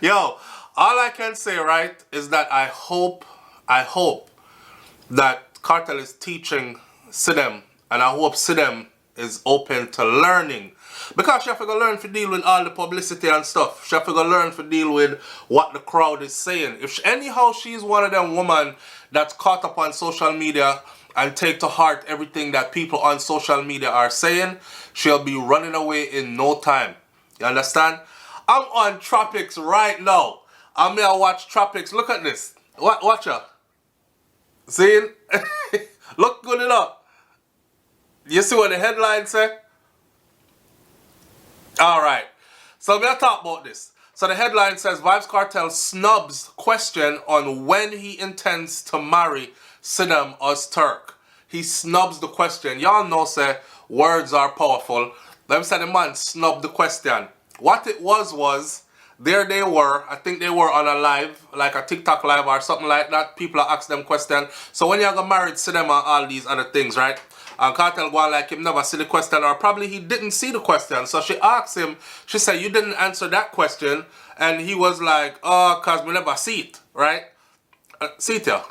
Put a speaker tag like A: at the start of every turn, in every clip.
A: Yo, all I can say, right, is that I hope that Kartel is teaching Sidem, and I hope Sidem is open to learning. Because she have to go learn to deal with all the publicity and stuff. She have to go learn to deal with what the crowd is saying. If she, anyhow she's one of them women that's caught up on social media and take to heart everything that people on social media are saying, she'll be running away in no time. You understand? I'm on Tropics right now. I'm gonna watch Tropics. Look at this. Watch her. See? Look good enough. You see what the headline say? Alright. So I'm gonna talk about this. So the headline says Vybz Kartel snubs question on when he intends to marry Sidem Ozturk. He snubs the question. Y'all know say words are powerful. Let me say the man snubbed the question. What it was there they were, I think they were on a live, like a TikTok live or something like that. People are asking them questions. So when you got married, Sidem and all these other things, right? And Kartel go on like him never see the question, or probably he didn't see the question. So she asked him, she said, you didn't answer that question. And he was like, oh, cause we never see it, right? See it here.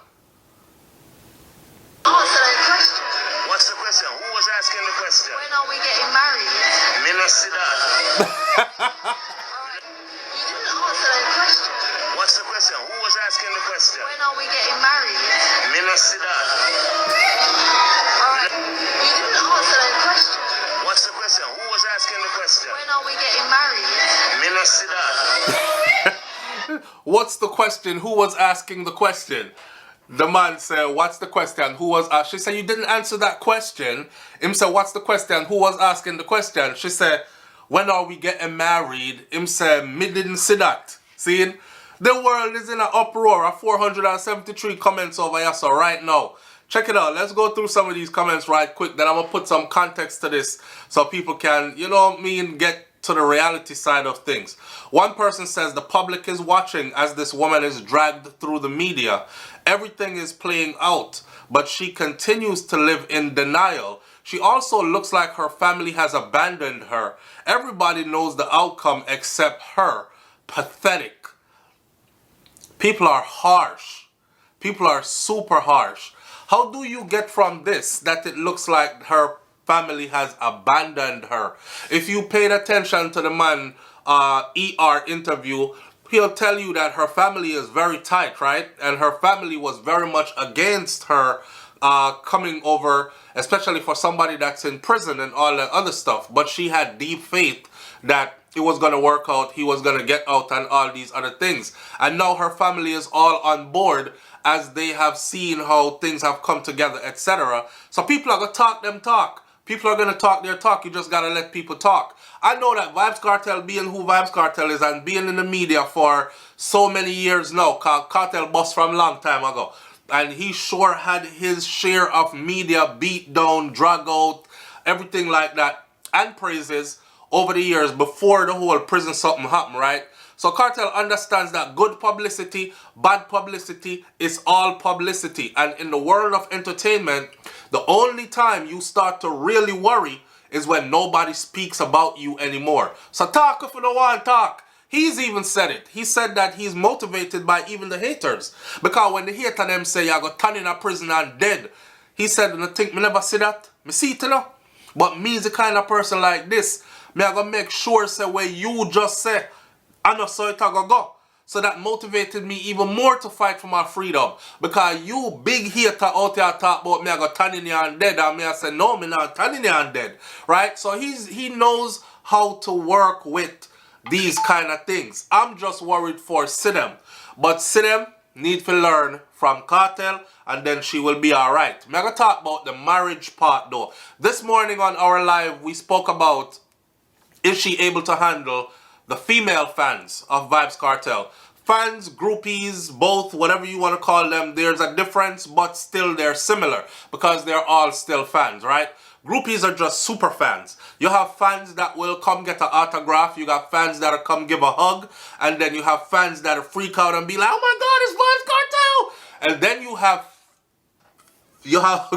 B: What's the question? Who was asking the question?
C: When are we getting married?
B: Me not see that.
C: You didn't answer that question.
B: What's the question? Who was asking the question?
C: When are we getting married?
B: Me not see that.
C: Alright. You didn't answer that question.
B: What's the question? Who was asking the question?
C: When are we getting married?
B: Me not see that.
A: What's the question? Who was asking the question? The man said, what's the question? Who was she said, you didn't answer that question. Him said, what's the question? Who was asking the question? She said, when are we getting married? Him said, me didn't see that. See? The world is in an uproar. 473 comments over here, so right now. Check it out. Let's go through some of these comments right quick. Then I'm going to put some context to this so people can, you know what I mean, get to the reality side of things. One person says the public is watching as this woman is dragged through the media. Everything is playing out, but she continues to live in denial. She also looks like her family has abandoned her. Everybody knows the outcome except her. Pathetic. People are harsh. People are super harsh. How do you get from this that it looks like her family has abandoned her? If you paid attention to the man ER interview, he'll tell you that her family is very tight, right? And her family was very much against her coming over, especially for somebody that's in prison and all that other stuff. But she had deep faith that it was going to work out, he was going to get out and all these other things. And now her family is all on board as they have seen how things have come together, etc. So people are going to talk them talk. People are going to talk their talk. You just got to let people talk. I know that Vybz Kartel, being who Vybz Kartel is and being in the media for so many years now, Kartel bust from a long time ago. And he sure had his share of media beat down, drag out, everything like that, and praises over the years before the whole prison something happened, right? So Kartel understands that good publicity, bad publicity is all publicity. And in the world of entertainment, the only time you start to really worry is when nobody speaks about you anymore. So talk if you don't want to talk. He's even said it. He said that he's motivated by even the haters. Because when the hater them say you got turned in a prison and dead, he said, I think me never see that. Me see it, you know. But me is the kind of person like this. Me I gonna make sure say where you just say, I know so it gonna go. So that motivated me even more to fight for my freedom. Because you big hater out there talk about me I got turn in you and dead. And me I say, no, me not turn in you and dead. Right? So he knows how to work with these kind of things. I'm just worried for Sidem. But Sidem need to learn from Kartel and then she will be alright. I'm going to talk about the marriage part though. This morning on our live we spoke about is she able to handle the female fans of Vybz Kartel. Fans, groupies, both, whatever you want to call them, there's a difference but still they're similar because they're all still fans, right? Groupies are just super fans. You have fans that will come get an autograph. You got fans that'll come give a hug. And then you have fans that'll freak out and be like, oh my God, it's Vybz Kartel. And then you have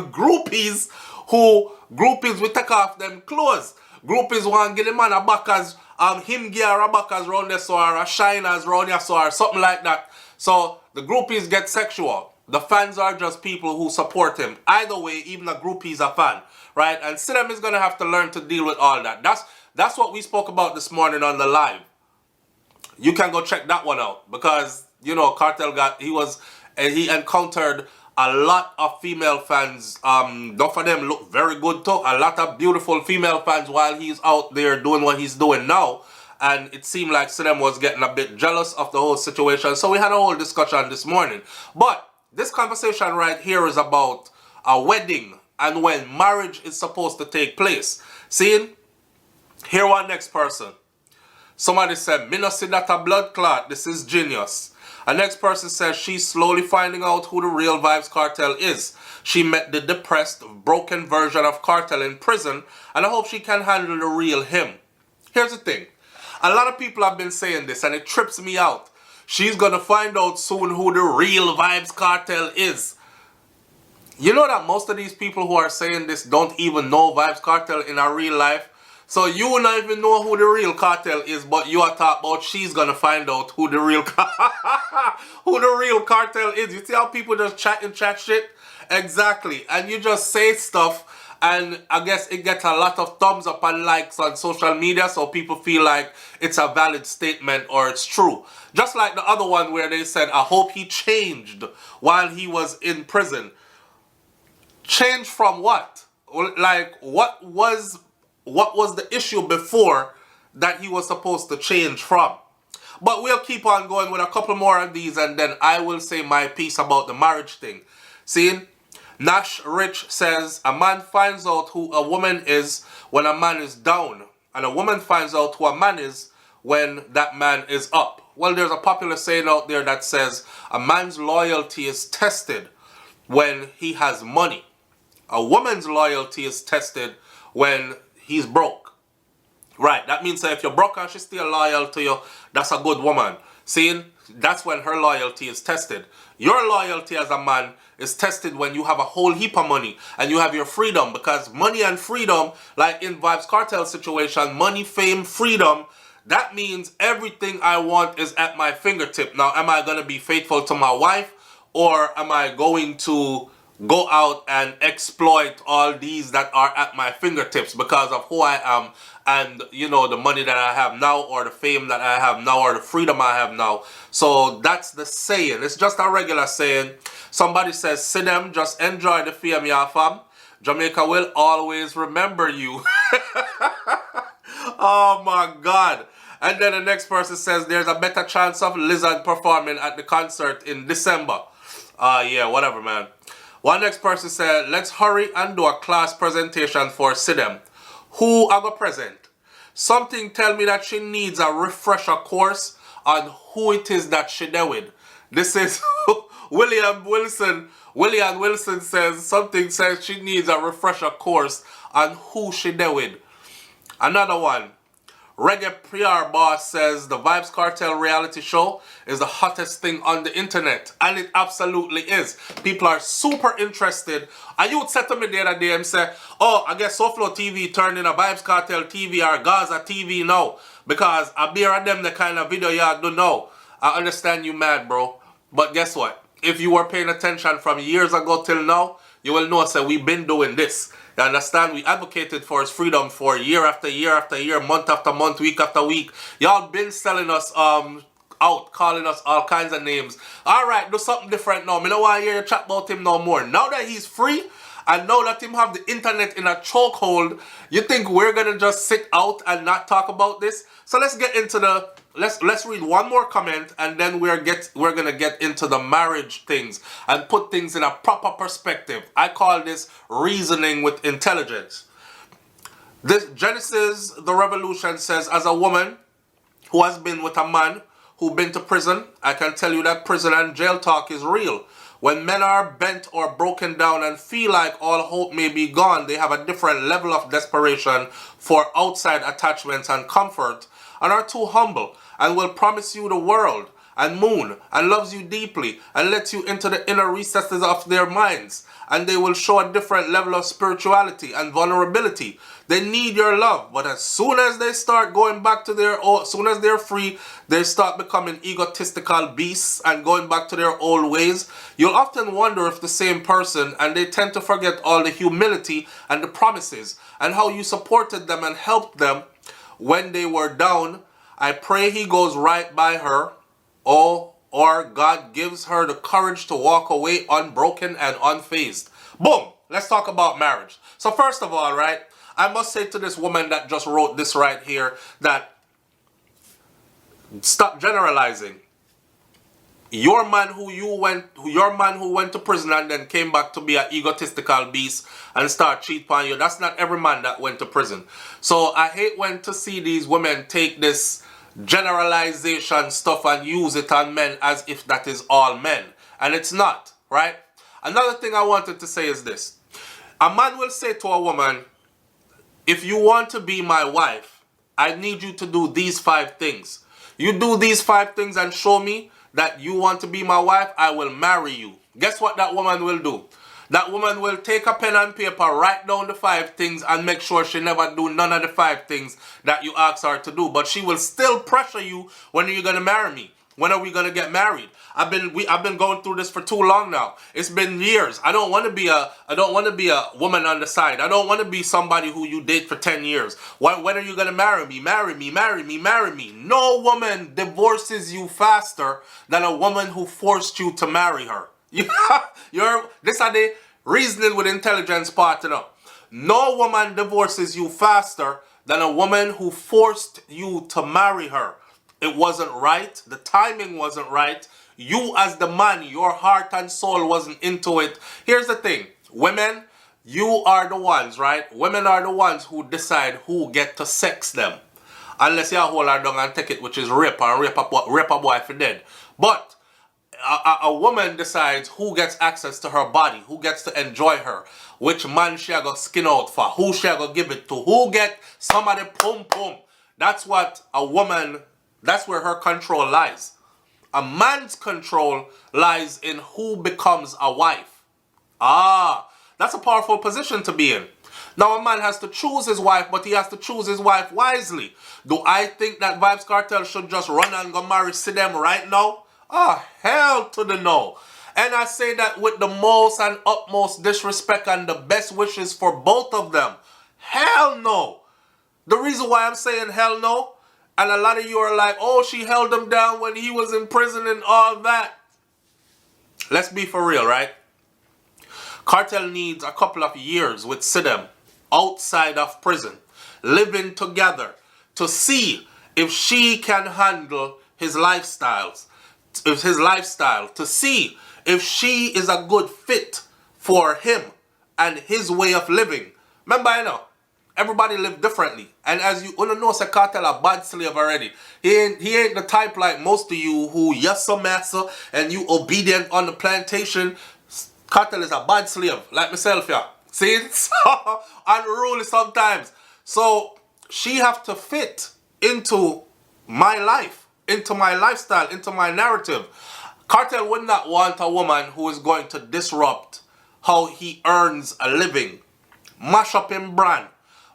A: groupies will take off them clothes. Groupies want to get them on a back as him get a Rabakas round there so or a Shiners round there so or something like that. So the groupies get sexual. The fans are just people who support him. Either way, even a groupie is a fan, right? And Sidem is gonna have to learn to deal with all that. That's what we spoke about this morning on the live. You can go check that one out because you know Kartel he encountered a lot of female fans. Don't for them look very good too. A lot of beautiful female fans while he's out there doing what he's doing now. And it seemed like Sidem was getting a bit jealous of the whole situation. So we had a whole discussion this morning. But this conversation right here is about a wedding and when marriage is supposed to take place. See? Here one next person. Somebody said, me no see that a blood clot. This is genius. A next person says she's slowly finding out who the real Vybz Kartel is. She met the depressed, broken version of Kartel in prison, and I hope she can handle the real him. Here's the thing. A lot of people have been saying this, and it trips me out. She's gonna find out soon who the real Vybz Kartel is. You know that most of these people who are saying this don't even know Vybz Kartel in our real life. So you will not even know who the real Kartel is, but you are talking about she's gonna find out who the real Kartel is. You see how people just chat and chat shit? Exactly. And you just say stuff, and I guess it gets a lot of thumbs up and likes on social media, so people feel like it's a valid statement or it's true. Just like the other one where they said, I hope he changed while he was in prison. Change from what? Like, what was the issue before that he was supposed to change from? But we'll keep on going with a couple more of these and then I will say my piece about the marriage thing. See? Nash Rich says, a man finds out who a woman is when a man is down. And a woman finds out who a man is when that man is up. Well, there's a popular saying out there that says, a man's loyalty is tested when he has money. A woman's loyalty is tested when he's broke. Right, that means that if you're broke and she's still loyal to you, that's a good woman. See, that's when her loyalty is tested. Your loyalty as a man is tested when you have a whole heap of money and you have your freedom, because money and freedom, like in Vybz Kartel situation, money, fame, freedom, that means everything I want is at my fingertip. Now, am I going to be faithful to my wife, or am I going to go out and exploit all these that are at my fingertips because of who I am and, you know, the money that I have now, or the fame that I have now, or the freedom I have now? So that's the saying. It's just a regular saying. Somebody says, Sidem, just enjoy the fame, ya fam. Jamaica will always remember you. Oh my God. And then the next person says, there's a better chance of Lizard performing at the concert in December. Yeah, whatever, man. One next person said, let's hurry and do a class presentation for Sidem. Who are going present? Something tell me that she needs a refresher course on who it is that she dealt with. This is William Wilson. William Wilson says, something says she needs a refresher course on who she dealt with. Another one. Reggae PR boss says the Vybz Kartel reality show is the hottest thing on the internet. And it absolutely is. People are super interested. And you would say to me the other day and say, oh, I guess SouFLoTV turned in a Vybz Kartel TV or Gaza TV now. Because I bear them the kind of video you do know. I understand you mad, bro. But guess what? If you were paying attention from years ago till now, you will know that we've been doing this. You understand? We advocated for his freedom for year after year after year, month after month, week after week. Y'all been selling us out, calling us all kinds of names. Alright, do something different now. I don't want to hear you chat about him no more. Now that he's free, and now that him have the internet in a chokehold, you think we're gonna just sit out and not talk about this? So let's get into the let's read one more comment, and then we're gonna get into the marriage things and put things in a proper perspective. I call this reasoning with intelligence. This Genesis the Revolution says, as a woman who has been with a man who been to prison, I can tell you that prison and jail talk is real. When men are bent or broken down and feel like all hope may be gone, they have a different level of desperation for outside attachments and comfort, and are too humble, and will promise you the world and moon, and loves you deeply, and lets you into the inner recesses of their minds, and they will show a different level of spirituality and vulnerability They need your love. But as soon as they start going back to their old, as soon as they're free, they start becoming egotistical beasts and going back to their old ways. You'll often wonder if the same person, and they tend to forget all the humility and the promises and how you supported them and helped them when they were down. I pray he goes right by her, or God gives her the courage to walk away unbroken and unfazed. Boom! Let's talk about marriage. So first of all, right, I must say to this woman that just wrote this right here that stop generalizing. Your man who went to prison and then came back to be an egotistical beast and start cheating on you, that's not every man that went to prison. So I hate when to see these women take this generalization stuff and use it on men as if that is all men. And it's not, right? Another thing I wanted to say is this. A man will say to a woman, if you want to be my wife, I need you to do these 5 things. You do these 5 things and show me that you want to be my wife, I will marry you. Guess what that woman will do? That woman will take a pen and paper, write down the 5 things and make sure she never do none of the 5 things that you ask her to do. But she will still pressure you, when are you going to marry me? When are we going to get married? I've been going through this for too long now. It's been years. I don't want to be a woman on the side. I don't want to be somebody who you date for 10 years. When are you going to marry me? Marry me, marry me, marry me. No woman divorces you faster than a woman who forced you to marry her. This are the reasoning with intelligence part, you know. No woman divorces you faster than a woman who forced you to marry her. It wasn't right. The timing wasn't right. You as the man, your heart and soul wasn't into it. Here's the thing. Women, you are the ones, right? Women are the ones who decide who get to sex them. Unless you hold her down and take it, which is rape, and rape a boy for dead. But a woman decides who gets access to her body, who gets to enjoy her, which man she go skin out for, who she go give it to, who get somebody pum pum. That's what a woman, that's where her control lies. A man's control lies in who becomes a wife. That's a powerful position to be in. Now a man has to choose his wife, but he has to choose his wife wisely. Do I think that Vybz Kartel should just run and go marry Sidem right now? Hell to the no. And I say that with the most and utmost disrespect and the best wishes for both of them. Hell no. The reason why I'm saying hell no, and a lot of you are like, oh, she held him down when he was in prison and all that. Let's be for real, right? Kartel needs a couple of years with Sidem outside of prison, living together, to see if she can handle his lifestyles. To see if she is a good fit for him and his way of living. Remember, I know, everybody live differently. And as you know, say Kartel a bad slave already. He ain't the type like most of you who yes sir master and you obedient on the plantation. Kartel is a bad slave, like myself, yeah. See, it's unruly sometimes. So she have to fit into my life, into my lifestyle, into my narrative. Kartel would not want a woman who is going to disrupt how he earns a living, mash up his brand,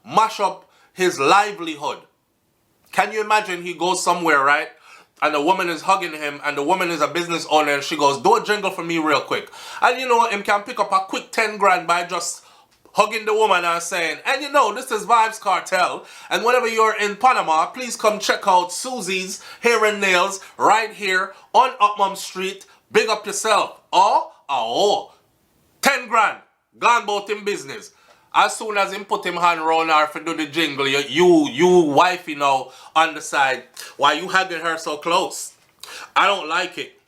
A: mash up his livelihood. Can you imagine he goes somewhere, right? And the woman is hugging him, and the woman is a business owner, and she goes, do a jingle for me real quick. And you know, him can pick up a quick 10 grand by just hugging the woman and saying, and you know, this is Vybz Kartel, and whenever you're in Panama, please come check out Susie's Hair and Nails right here on Upmum Street. Big up yourself. 10 grand. Gone about him business. As soon as him put him hand round her for do the jingle, you wifey now on the side. Why you hugging her so close? I don't like it.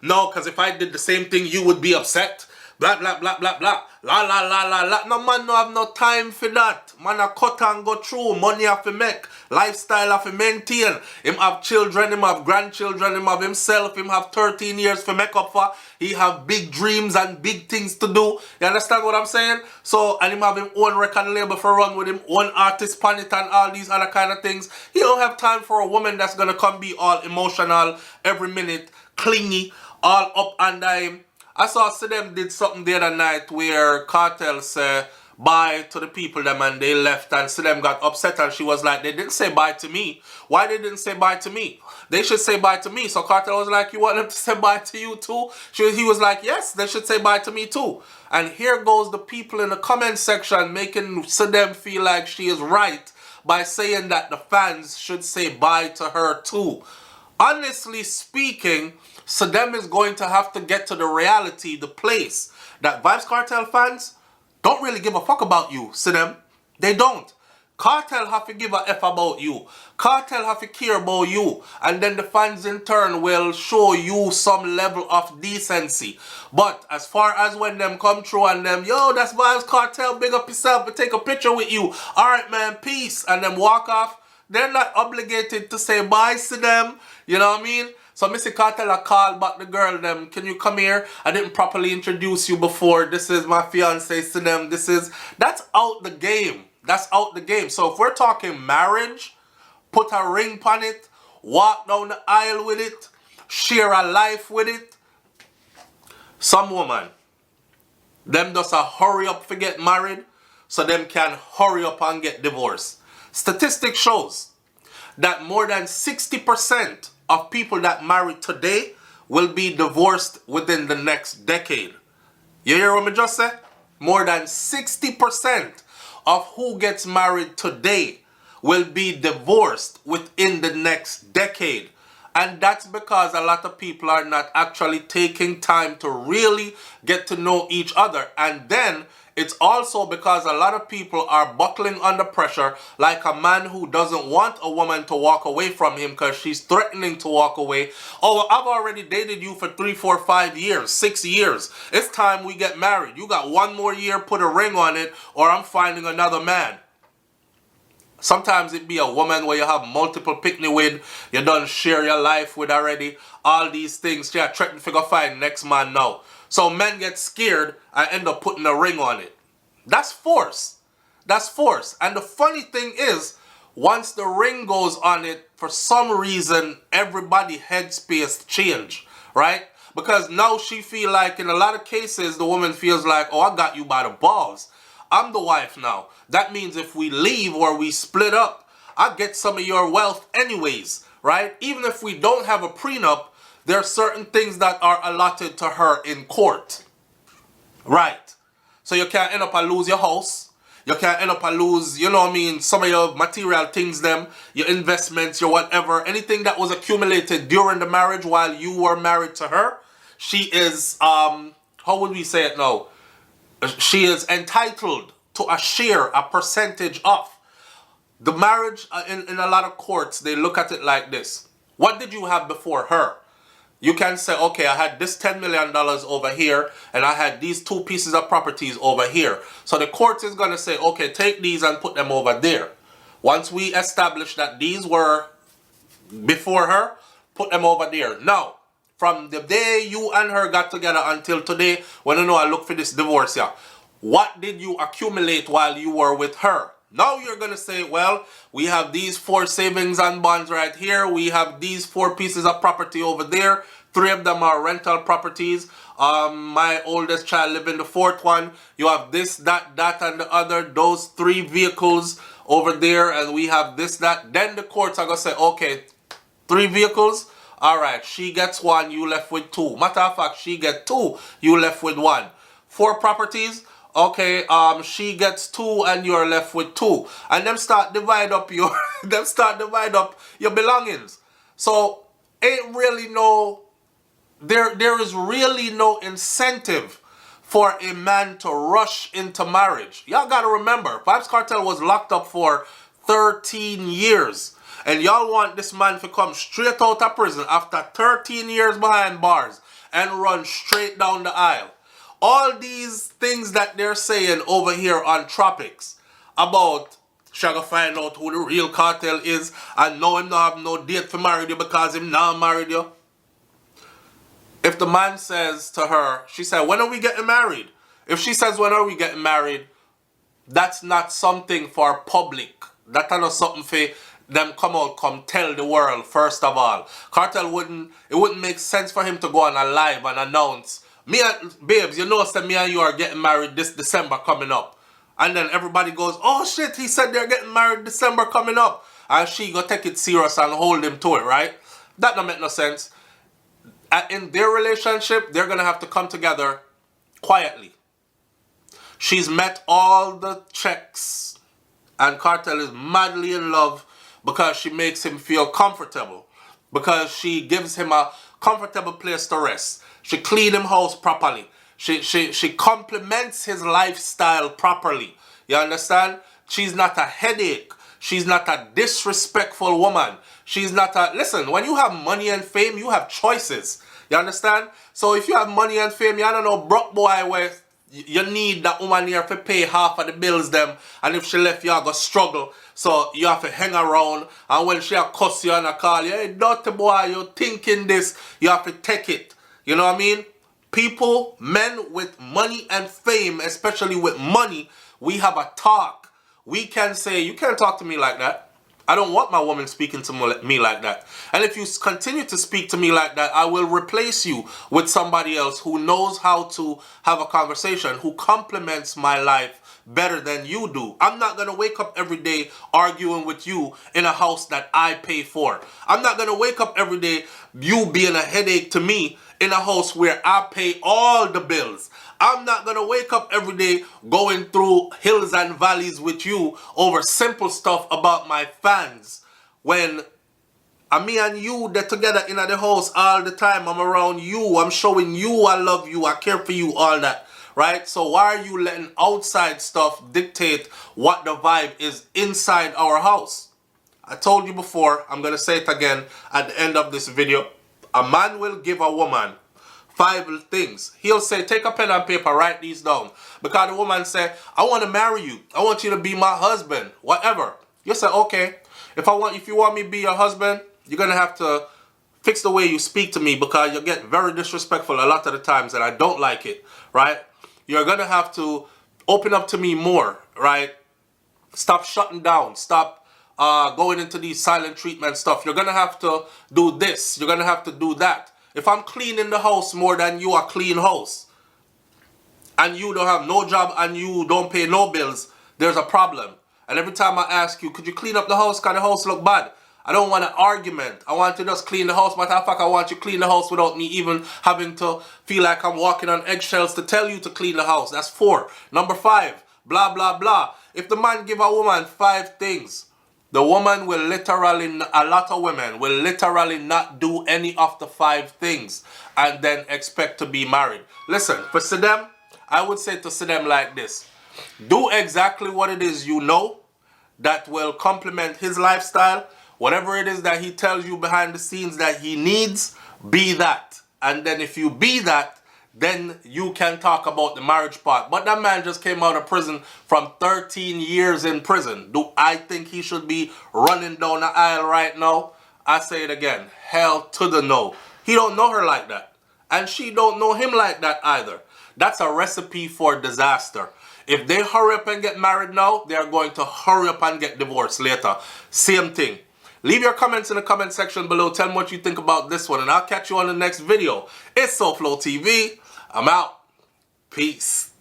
A: No, because if I did the same thing, you would be upset. Blah, blah, blah, blah, blah. La, la, la, la, la. No, man, no have no time for that. Man, a cut and go through. Money have to make. Lifestyle have to maintain. Him have children, him have grandchildren, him have himself, him have 13 years for make up for. He have big dreams and big things to do. You understand what I'm saying? So, and him have him own record label for run with him, own artist pan it and all these other kind of things. He don't have time for a woman that's gonna come be all emotional every minute, clingy, all up under him. I saw Sidem did something the other night where Kartel said, bye to the people them and they left, and Sidem got upset and she was like, they didn't say bye to me. Why they didn't say bye to me? They should say bye to me. So Kartel was like, you want them to say bye to you too? He was like, yes, they should say bye to me too. And here goes the people in the comment section making Sidem feel like she is right by saying that the fans should say bye to her too. Honestly speaking, Sidem is going to have to get to the reality, the place that Vybz Kartel fans don't really give a fuck about you, Sidem. They don't. Kartel have to give a F about you. Kartel have to care about you. And then the fans in turn will show you some level of decency. But as far as when them come through and them, yo, that's Vybz Kartel, big up yourself and take a picture with you. Alright man, peace. And then walk off. They're not obligated to say bye to them. You know what I mean? So Missy Kartel I called back the girl them, can you come here? I didn't properly introduce you before. This is my fiance Sidem. That's out the game. That's out the game. So if we're talking marriage, put a ring on it, walk down the aisle with it, share a life with it. Some woman, them just a hurry up to get married so them can hurry up and get divorced. Statistics shows that more than 60% of people that marry today will be divorced within the next decade. You hear what I just said? More than 60% of who gets married today will be divorced within the next decade. And that's because a lot of people are not actually taking time to really get to know each other. And then it's also because a lot of people are buckling under pressure, like a man who doesn't want a woman to walk away from him because she's threatening to walk away. Oh, I've already dated you for 3, 4, 5 years, 6 years. It's time we get married. You got 1 more year, put a ring on it, or I'm finding another man. Sometimes it be a woman where you have multiple picnic with, you done share your life with already, all these things. Yeah, threatening to go find next man now. So men get scared and end up putting a ring on it. That's force. That's force. And the funny thing is, once the ring goes on it, for some reason, everybody headspace change, right? Because now she feel like, in a lot of cases, the woman feels like, oh, I got you by the balls. I'm the wife now. That means if we leave or we split up, I get some of your wealth anyways, right? Even if we don't have a prenup, there are certain things that are allotted to her in court, right? So you can't end up and lose your house. You can't end up and lose, you know what I mean, some of your material things, them, your investments, your whatever, anything that was accumulated during the marriage while you were married to her. She is, how would we say it now? She is entitled to a share, a percentage of. The marriage, in a lot of courts, they look at it like this. What did you have before her? You can say, okay, I had this $10 million over here, and I had these 2 pieces of properties over here. So the court is going to say, okay, take these and put them over there. Once we establish that these were before her, put them over there. Now, from the day you and her got together until today, when you know I look for this divorce, yeah, what did you accumulate while you were with her? Now you're going to say, well, we have these 4 savings and bonds right here. We have these 4 pieces of property over there. 3 of them are rental properties. My oldest child lives in the 4th one. You have this, that, and the other. Those 3 vehicles over there. And we have this, that. Then the courts are going to say, okay, 3 vehicles. All right, she gets 1, you left with 2. Matter of fact, she gets 2, you left with 1. 4 properties. Okay, she gets 2 and you're left with 2. And them start divide up your your belongings. So ain't really no there is really no incentive for a man to rush into marriage. Y'all gotta remember, Vybz Kartel was locked up for 13 years. And y'all want this man to come straight out of prison after 13 years behind bars and run straight down the aisle. All these things that they're saying over here on Tropics about Shagga find out who the real cartel is and know him not have no date for marry you because him now married you. If the man says to her, she said, when are we getting married? If she says, when are we getting married, that's not something for public. That's not something for them come tell the world first of all. Kartel it wouldn't make sense for him to go on a live and announce, me and babes, you know, say me and you are getting married this December coming up. And then everybody goes, oh shit, he said they're getting married December coming up. And she go take it serious and hold him to it, right? That don't make no sense. In their relationship, they're going to have to come together quietly. She's met all the checks. And Kartel is madly in love because she makes him feel comfortable. Because she gives him a comfortable place to rest. She cleans him house properly. She complements his lifestyle properly. You understand? She's not a headache. She's not a disrespectful woman. She's not a... Listen, when you have money and fame, you have choices. You understand? So if you have money and fame, you don't know broke boy where you need that woman here to pay half of the bills them. And if she left, you have to struggle. So you have to hang around. And when she cuss you and call you, hey, dirty boy, you're thinking this. You have to take it. You know what I mean? People, men with money and fame, especially with money, we have a talk. We can say, you can't talk to me like that. I don't want my woman speaking to me like that. And if you continue to speak to me like that, I will replace you with somebody else who knows how to have a conversation, who complements my life better than you do. I'm not going to wake up every day arguing with you in a house that I pay for. I'm not going to wake up every day you being a headache to me in a house where I pay all the bills. I'm not going to wake up every day going through hills and valleys with you over simple stuff about my fans. When me and you, they're together in the house all the time. I'm around you. I'm showing you I love you. I care for you, all that. Right? So why are you letting outside stuff dictate what the vibe is inside our house? I told you before. I'm going to say it again at the end of this video. A man will give a woman 5 things. He'll say, take a pen and paper, write these down. Because the woman say, I want to marry you. I want you to be my husband. Whatever. You say, okay. If you want me to be your husband, you're going to have to fix the way you speak to me, because you get very disrespectful a lot of the times and I don't like it. Right? You're going to have to open up to me more. Right? Stop shutting down. Stop going into these silent treatment stuff. You're going to have to do this. You're going to have to do that. If I'm cleaning the house more than you are clean house, and you don't have no job and you don't pay no bills, there's a problem. And every time I ask you, could you clean up the house because the house look bad? I don't want an argument. I want to just clean the house. Matter of fact, I want you to clean the house without me even having to feel like I'm walking on eggshells to tell you to clean the house. That's 4. Number 5, blah, blah, blah. If the man give a woman 5 things, the woman will literally, a lot of women will literally not do any of the 5 things and then expect to be married. Listen, for Sidem, I would say to Sidem like this. Do exactly what it is you know that will complement his lifestyle. Whatever it is that he tells you behind the scenes that he needs, be that. And then if you be that, then you can talk about the marriage part. But that man just came out of prison from 13 years in prison. Do I think he should be running down the aisle right now? I say it again. Hell to the no. He don't know her like that. And she don't know him like that either. That's a recipe for disaster. If they hurry up and get married now, they are going to hurry up and get divorced later. Same thing. Leave your comments in the comment section below. Tell me what you think about this one, and I'll catch you on the next video. It's SouFLoTV. I'm out. Peace.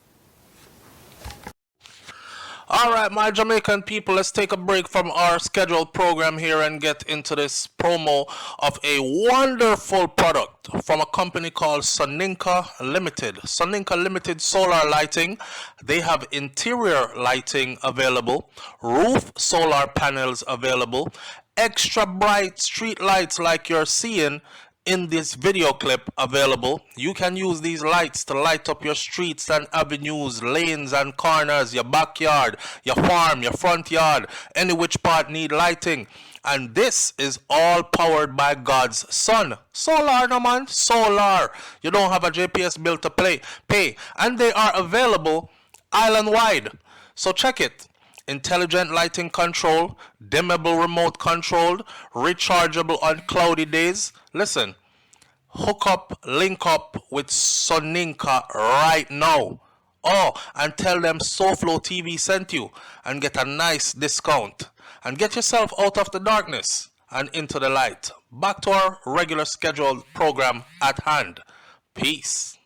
A: Alright, my Jamaican people, let's take a break from our scheduled program here and get into this promo of a wonderful product from a company called Soninka Limited. Soninka Limited Solar Lighting. They have interior lighting available, roof solar panels available, extra bright street lights like you're seeing in this video clip available. You can use these lights to light up your streets and avenues, lanes and corners, your backyard, your farm, your front yard, any which part need lighting. And this is all powered by God's Son. Solar, no man, solar. You don't have a JPS bill to pay. And they are available island-wide. So check it. Intelligent lighting control, dimmable remote controlled, rechargeable on cloudy days. Listen, hook up, link up with Soninka right now. Oh, and tell them SouFLoTV sent you and get a nice discount. And get yourself out of the darkness and into the light. Back to our regular scheduled program at hand. Peace.